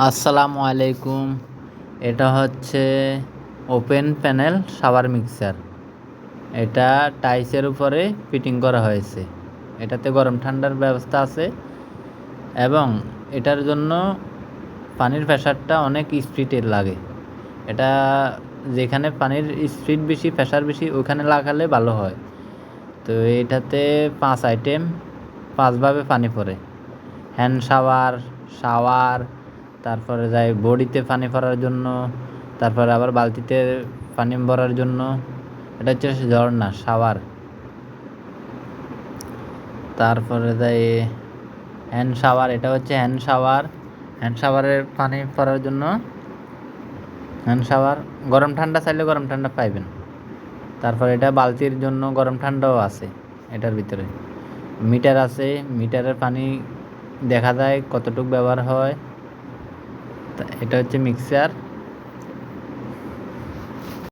আসসালামু আলাইকুম। এটা হচ্ছে ওপেন প্যানেল শাওয়ার মিক্সার। এটা টাইলসের উপরে ফিটিং করা হয়েছে। এটাতে গরম ঠান্ডার ব্যবস্থা আছে এবং এটার জন্য পানির প্রেশারটা অনেক স্পিডের লাগে। এটা যেখানে পানির স্পিড বেশি, প্রেশার বেশি, ওখানে লাগালে ভালো হয়। তো এটাতে 5 আইটেম, 5ভাবে পানি পড়ে। হ্যান্ড শাওয়ার, শাওয়ার, তারপরে যায় বডিতে পানি ভরার জন্য, তারপরে আবার বালতিতে পানি ভরার জন্য। এটা হচ্ছে ঝর্ণা শাওয়ার। তারপরে যায় হ্যান্ড শাওয়ার। এটা হচ্ছে হ্যান্ড শাওয়ার। হ্যান্ড শাওয়ারের পানি ভরার জন্য হ্যান্ড শাওয়ার। গরম ঠান্ডা চাইলে গরম ঠান্ডা পাইবেন। তারপর এটা বালতির জন্য গরম ঠান্ডাও আছে এটার ভিতরে। মিটার আছে, মিটারের পানি দেখা যায় কতটুকু ব্যবহার হয়। এটা হচ্ছে মিক্সার।